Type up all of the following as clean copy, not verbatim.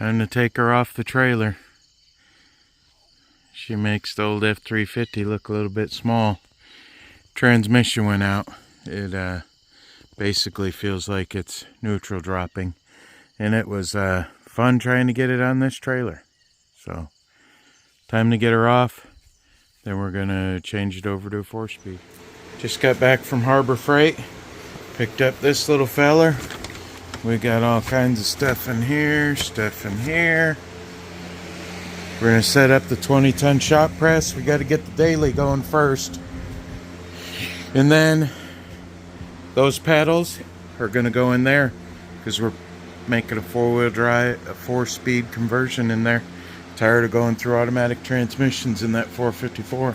Time to take her off the trailer. She makes the old F350 look a little bit small. Transmission went out. It basically feels like it's neutral dropping. And it was fun trying to get it on this trailer. So, time to get her off. Then we're gonna change it over to a 4-speed. Just got back from Harbor Freight. Picked up this little feller. We got all kinds of stuff in here, stuff in here. We're gonna set up the 20-ton shop press. We gotta get the daily going first. And then those pedals are gonna go in there because we're making a 4-wheel drive, a 4-speed conversion in there. Tired of going through automatic transmissions in that 454.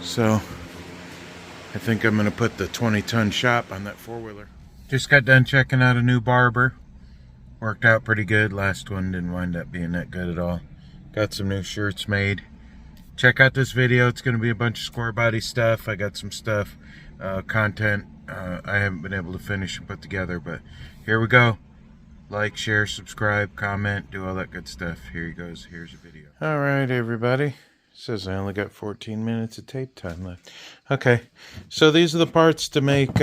So I think I'm gonna put the 20-ton shop on that 4-wheeler. Just got done checking out a new barber. Worked out pretty good. Last one didn't wind up being that good at all. Got some new shirts made. Check out this video. It's going to be a bunch of square body stuff. I got some stuff, content I haven't been able to finish and put together, but here we go. Like, share, subscribe, comment, do all that good stuff. Here he goes. Here's a video. All right, everybody. Says I only got 14 minutes of tape time left. Okay, so these are the parts to make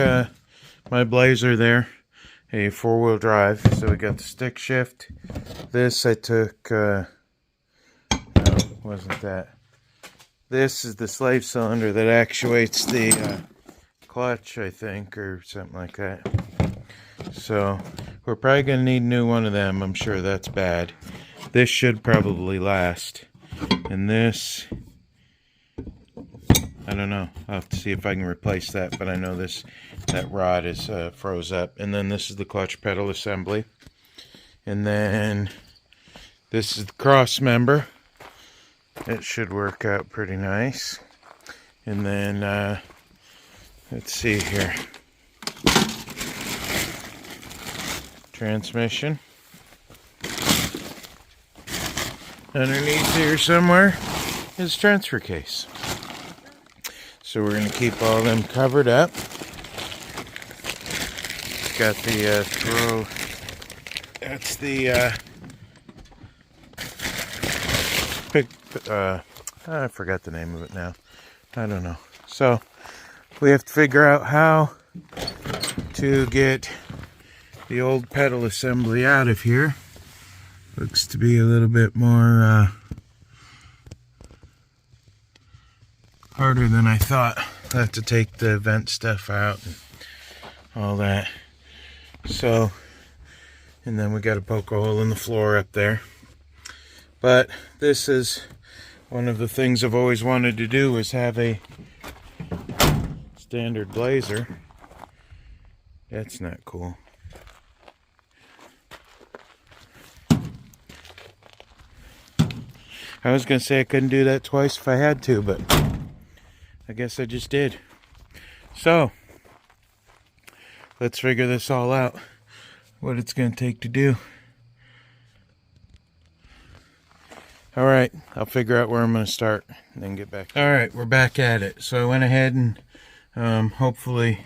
my Blazer there, a 4-wheel drive. So we got the stick shift. This I took, no, wasn't that. This is the slave cylinder that actuates the clutch, I think, or something like that. So we're probably going to need a new one of them. I'm sure that's bad. This should probably last. And this, I don't know. I'll have to see if I can replace that, but I know that rod is froze up. And then this is the clutch pedal assembly. And then this is the cross member. It should work out pretty nice. And then, let's see here. Transmission. Underneath here somewhere is transfer case. So we're going to keep all of them covered up. Got the throw. That's the I forgot the name of it now. I don't know. So we have to figure out how to get the old pedal assembly out of here. Looks to be a little bit more harder than I thought. I have to take the vent stuff out and all that. So, and then we got to poke a hole in the floor up there. But this is one of the things I've always wanted to do, is have a standard Blazer. That's not cool. I was going to say I couldn't do that twice if I had to, but I guess I just did. So, let's figure this all out, what it's going to take to do. Alright, I'll figure out where I'm going to start and then get back. Alright, we're back at it. So I went ahead and hopefully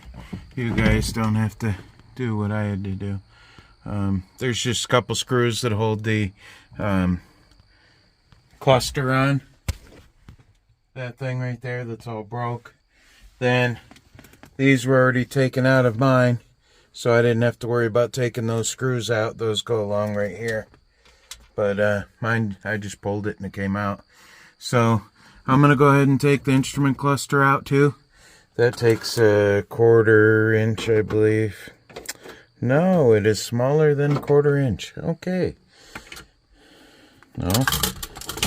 you guys don't have to do what I had to do. There's just a couple screws that hold the cluster on. That thing right there that's all broke. Then these were already taken out of mine, so I didn't have to worry about taking those screws out. Those go along right here. But mine, I just pulled it and it came out. So I'm going to go ahead and take the instrument cluster out too. That takes a 1/4 inch, I believe. No, it is smaller than a 1/4 inch. Okay. No,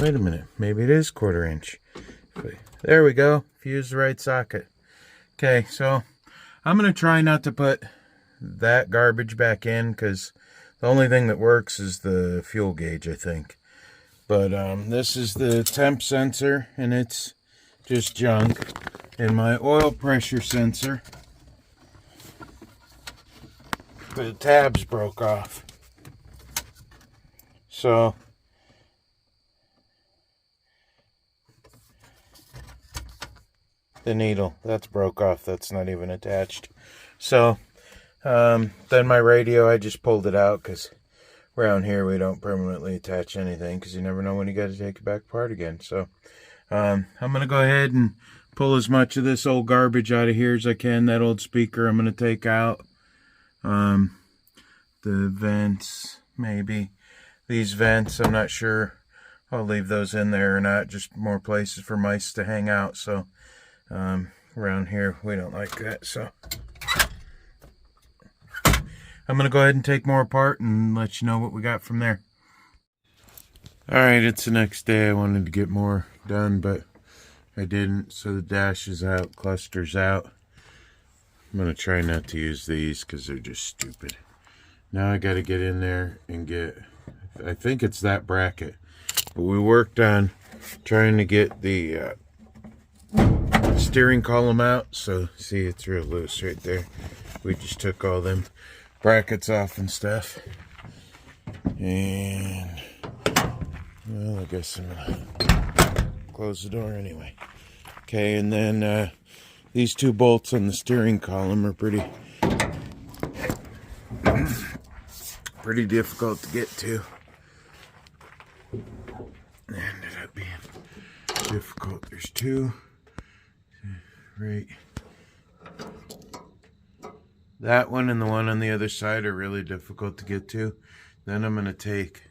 wait a minute. Maybe it is 1/4 inch. There we go. Fuse the right socket. Okay, so I'm going to try not to put that garbage back in, because the only thing that works is the fuel gauge, I think. But this is the temp sensor, and it's just junk. And my oil pressure sensor, the tabs broke off. So the needle, that's broke off. That's not even attached. So then my radio, I just pulled it out because around here we don't permanently attach anything because you never know when you got to take it back apart again. So I'm going to go ahead and pull as much of this old garbage out of here as I can. That old speaker I'm going to take out. The vents, maybe. These vents, I'm not sure I'll leave those in there or not. Just more places for mice to hang out. So around here we don't like that. So I'm going to go ahead and take more apart and let you know what we got from there. Alright, it's the next day. I wanted to get more done, but I didn't. So the dash is out, cluster's out. I'm going to try not to use these because they're just stupid. Now I got to get in there and get, I think it's that bracket. But we worked on trying to get the steering column out. So see, it's real loose right there. We just took all them brackets off and stuff. And, well, I guess I'm gonna close the door anyway. Okay, and then these two bolts on the steering column are pretty difficult to get to. They ended up being difficult. There's two, right. That one and the one on the other side are really difficult to get to. Then I'm going to take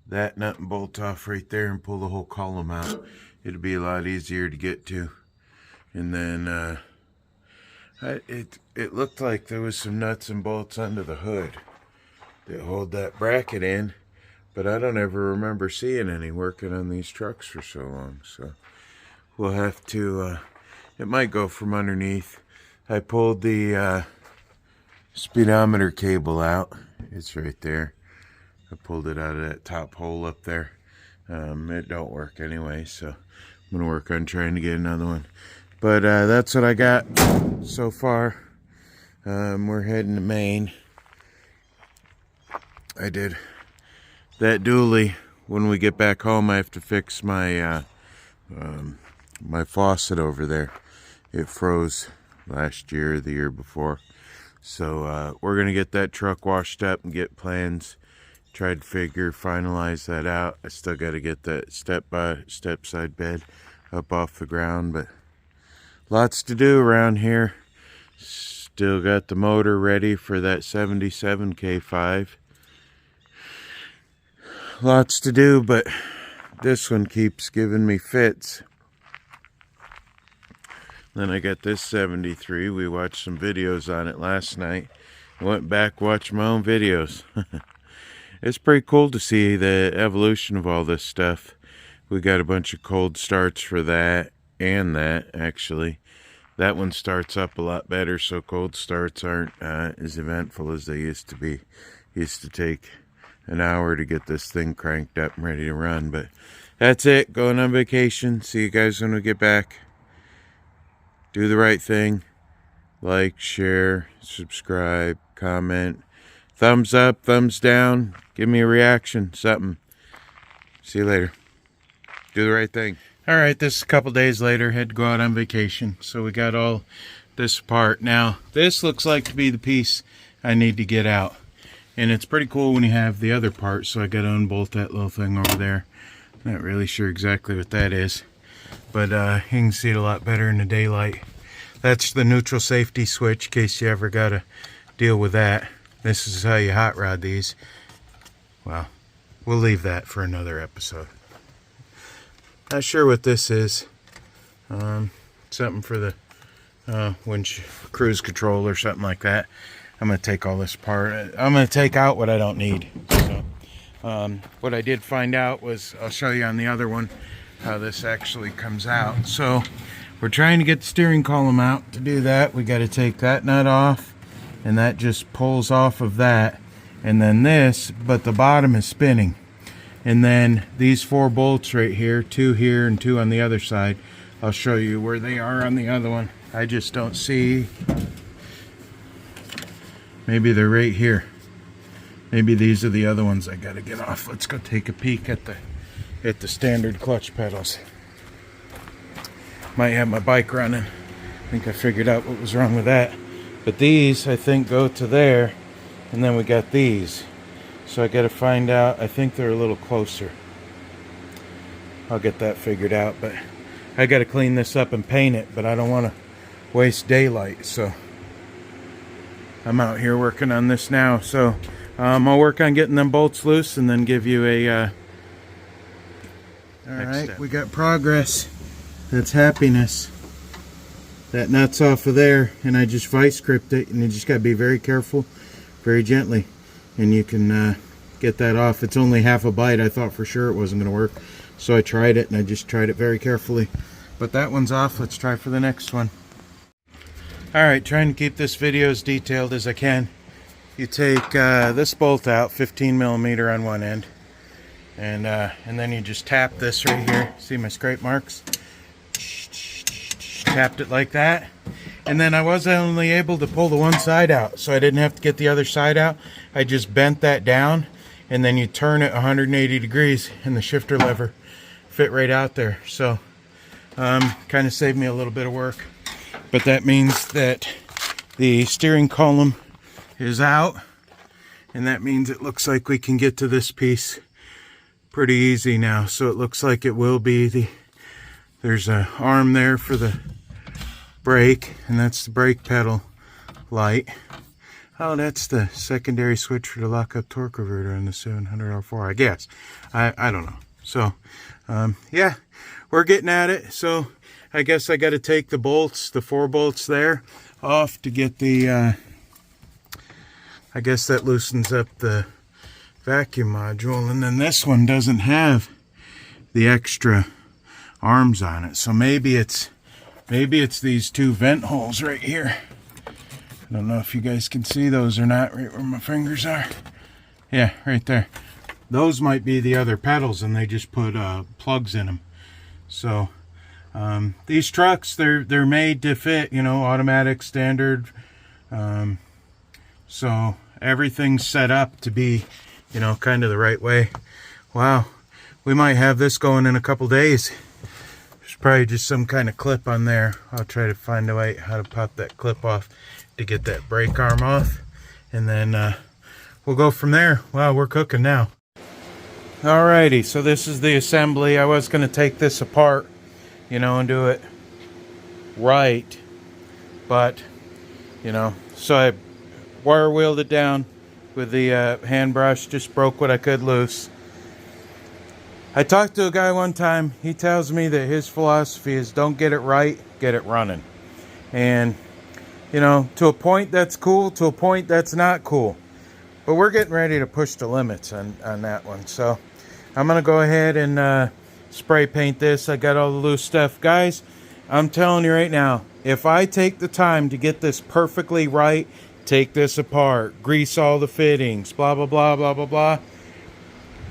that nut and bolt off right there and pull the whole column out. It'll be a lot easier to get to. And then it looked like there was some nuts and bolts under the hood that hold that bracket in, but I don't ever remember seeing any working on these trucks for so long. So we'll have to, it might go from underneath. I pulled the speedometer cable out. It's right there. I pulled it out of that top hole up there. It don't work anyway, so I'm gonna work on trying to get another one. But that's what I got so far. We're heading to Maine. I did that dually. When we get back home, I have to fix my my faucet over there. It froze last year or the year before. So we're going to get that truck washed up and get plans. Tried to finalize that out. I still got to get that step side bed up off the ground, but lots to do around here. Still got the motor ready for that 77 K5. Lots to do, but this one keeps giving me fits. Then I got this 73. We watched some videos on it last night. Went back, watched my own videos. It's pretty cool to see the evolution of all this stuff. We got a bunch of cold starts for that and that, actually. That one starts up a lot better, so cold starts aren't as eventful as they used to be. Used to take an hour to get this thing cranked up and ready to run. But that's it. Going on vacation. See you guys when we get back. Do the right thing. Like, share, subscribe, comment. Thumbs up, thumbs down. Give me a reaction, something. See you later. Do the right thing. All right, this is a couple days later. Had to go out on vacation. So we got all this apart. Now, this looks like to be the piece I need to get out. And it's pretty cool when you have the other part. So I got to unbolt that little thing over there. Not really sure exactly what that is. But you can see it a lot better in the daylight. That's the neutral safety switch in case you ever got to deal with that. This is how you hot rod these. Well, we'll leave that for another episode. Not sure what this is. Something for the cruise control or something like that. I'm going to take all this apart. I'm going to take out what I don't need. So, what I did find out was, I'll show you on the other one how this actually comes out. So we're trying to get the steering column out. To do that, we got to take that nut off, and that just pulls off of that. And then this, but the bottom is spinning. And then these 4 bolts right here, 2 here and 2 on the other side. I'll show you where they are on the other one. I just don't see. Maybe they're right here. Maybe these are the other ones I gotta get off. Let's go take a peek at the standard clutch pedals. Might have my bike running. I think I figured out what was wrong with that. But these, I think, go to there. And then we got these. So I gotta find out. I think they're a little closer. I'll get that figured out, but I gotta clean this up and paint it, but I don't want to waste daylight, so I'm out here working on this now. So I'll work on getting them bolts loose and then give you a alright, we got progress. That's happiness. That nut's off of there, and I just vice gripped it, and you just gotta be very careful, very gently, and you can get that off. It's only half a bite. I thought for sure it wasn't gonna work, so I tried it, and I just tried it very carefully. But that one's off. Let's try for the next one. Alright, trying to keep this video as detailed as I can. You take this bolt out, 15mm on one end, and then you just tap this right here. See my scrape marks? Tapped it like that, and then I was only able to pull the one side out, so I didn't have to get the other side out. I just bent that down, and then you turn it 180 degrees, and the shifter lever fit right out there. So kind of saved me a little bit of work, but that means that the steering column is out, and that means it looks like we can get to this piece pretty easy now. So it looks like it will be there's an arm there for the brake, and that's the brake pedal light. Oh, that's the secondary switch for the lockup torque converter in the 700R4, I guess. I don't know. So yeah, we're getting at it. So I guess I got to take the bolts, the 4 bolts there, off to get the I guess that loosens up the vacuum module, and then this one doesn't have the extra arms on it, so maybe it's these 2 vent holes right here. I don't know if you guys can see those or not, right where my fingers are. Yeah, right there. Those might be the other pedals, and they just put plugs in them. So these trucks, they're made to fit, you know, automatic, standard. So everything's set up to be, you know, kind of the right way. Wow, we might have this going in a couple days. There's probably just some kind of clip on there. I'll try to find a way how to pop that clip off to get that brake arm off, and then we'll go from there. Wow, we're cooking now. Alrighty, so this is the assembly. I was going to take this apart, you know, and do it right, but, you know, so I wire wheeled it down with the hand brush, just broke what I could loose. I talked to a guy one time. He tells me that his philosophy is don't get it right, get it running. And, you know, to a point that's cool, to a point that's not cool. But we're getting ready to push the limits on that one. So I'm going to go ahead and spray paint this. I got all the loose stuff. Guys, I'm telling you right now, if I take the time to get this perfectly right, take this apart, grease all the fittings, blah, blah, blah, blah, blah, blah,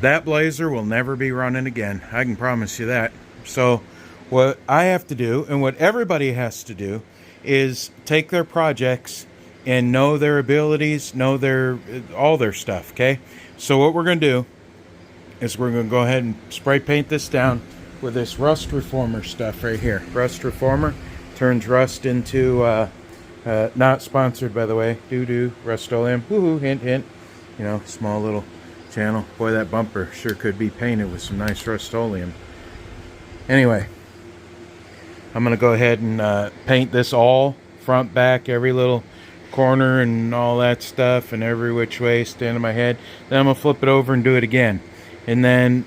that Blazer will never be running again. I can promise you that. So what I have to do, and what everybody has to do, is take their projects and know their abilities, know all their stuff, okay? So what we're going to do is we're going to go ahead and spray paint this down with this rust reformer stuff right here. Rust reformer turns rust into, not sponsored by the way, Rust-Oleum, woohoo, hint, hint. You know, small little channel. Boy, that bumper sure could be painted with some nice Rust-Oleum. Anyway, I'm going to go ahead and paint this all, front, back, every little corner and all that stuff, and every which way, stand on my head. Then I'm going to flip it over and do it again. And then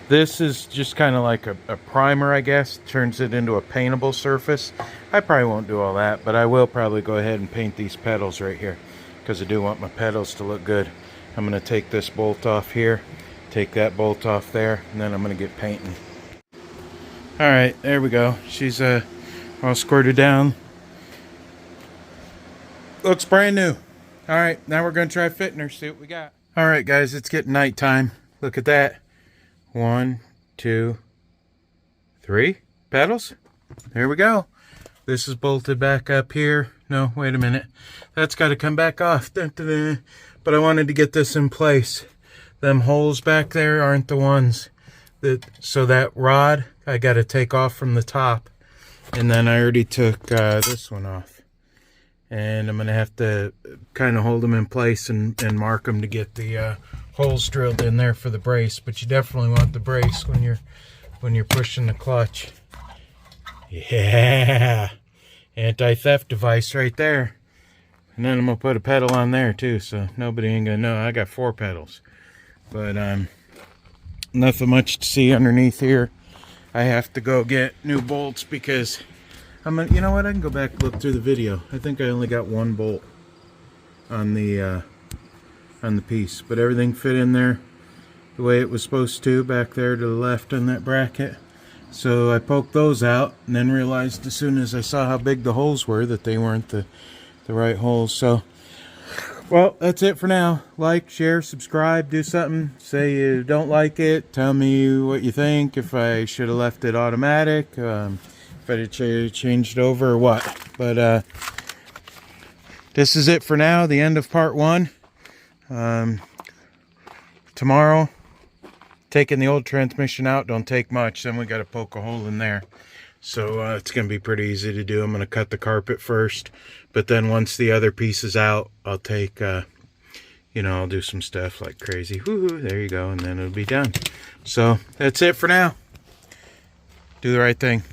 this is just kind of like a primer, I guess. Turns it into a paintable surface. I probably won't do all that, but I will probably go ahead and paint these pedals right here, because I do want my pedals to look good. I'm going to take this bolt off here, take that bolt off there, and then I'm going to get painting. Alright, there we go. She's all squirted down. Looks brand new. Alright, now we're going to try fitting her, see what we got. Alright guys, it's getting nighttime. Look at that. 1, 2, 3 pedals. There we go. This is bolted back up here. No, wait a minute. That's got to come back off. Dun, dun, dun. But I wanted to get this in place. Them holes back there aren't the ones that, so that rod I got to take off from the top. And then I already took this one off. and I'm going to have to kind of hold them in place and mark them to get the holes drilled in there for the brace. But you definitely want the brace when you're pushing the clutch. Yeah, anti-theft device right there. And then I'm gonna put a pedal on there too, so nobody ain't gonna know. I got 4 pedals, but nothing much to see underneath here. I have to go get new bolts because you know what? I can go back and look through the video. I think I only got 1 bolt on the piece, but everything fit in there the way it was supposed to, back there to the left on that bracket. So I poked those out and then realized as soon as I saw how big the holes were that they weren't the right holes. So, well, that's it for now. Like, share, subscribe, do something. Say you don't like it. Tell me what you think. If I should have left it automatic. If I had changed over or what. But this is it for now. The end of part 1. Tomorrow, taking the old transmission out don't take much. Then we got to poke a hole in there. So it's going to be pretty easy to do. I'm going to cut the carpet first. But then once the other piece is out, I'll take, you know, I'll do some stuff like crazy. Woohoo, there you go. And then it'll be done. So that's it for now. Do the right thing.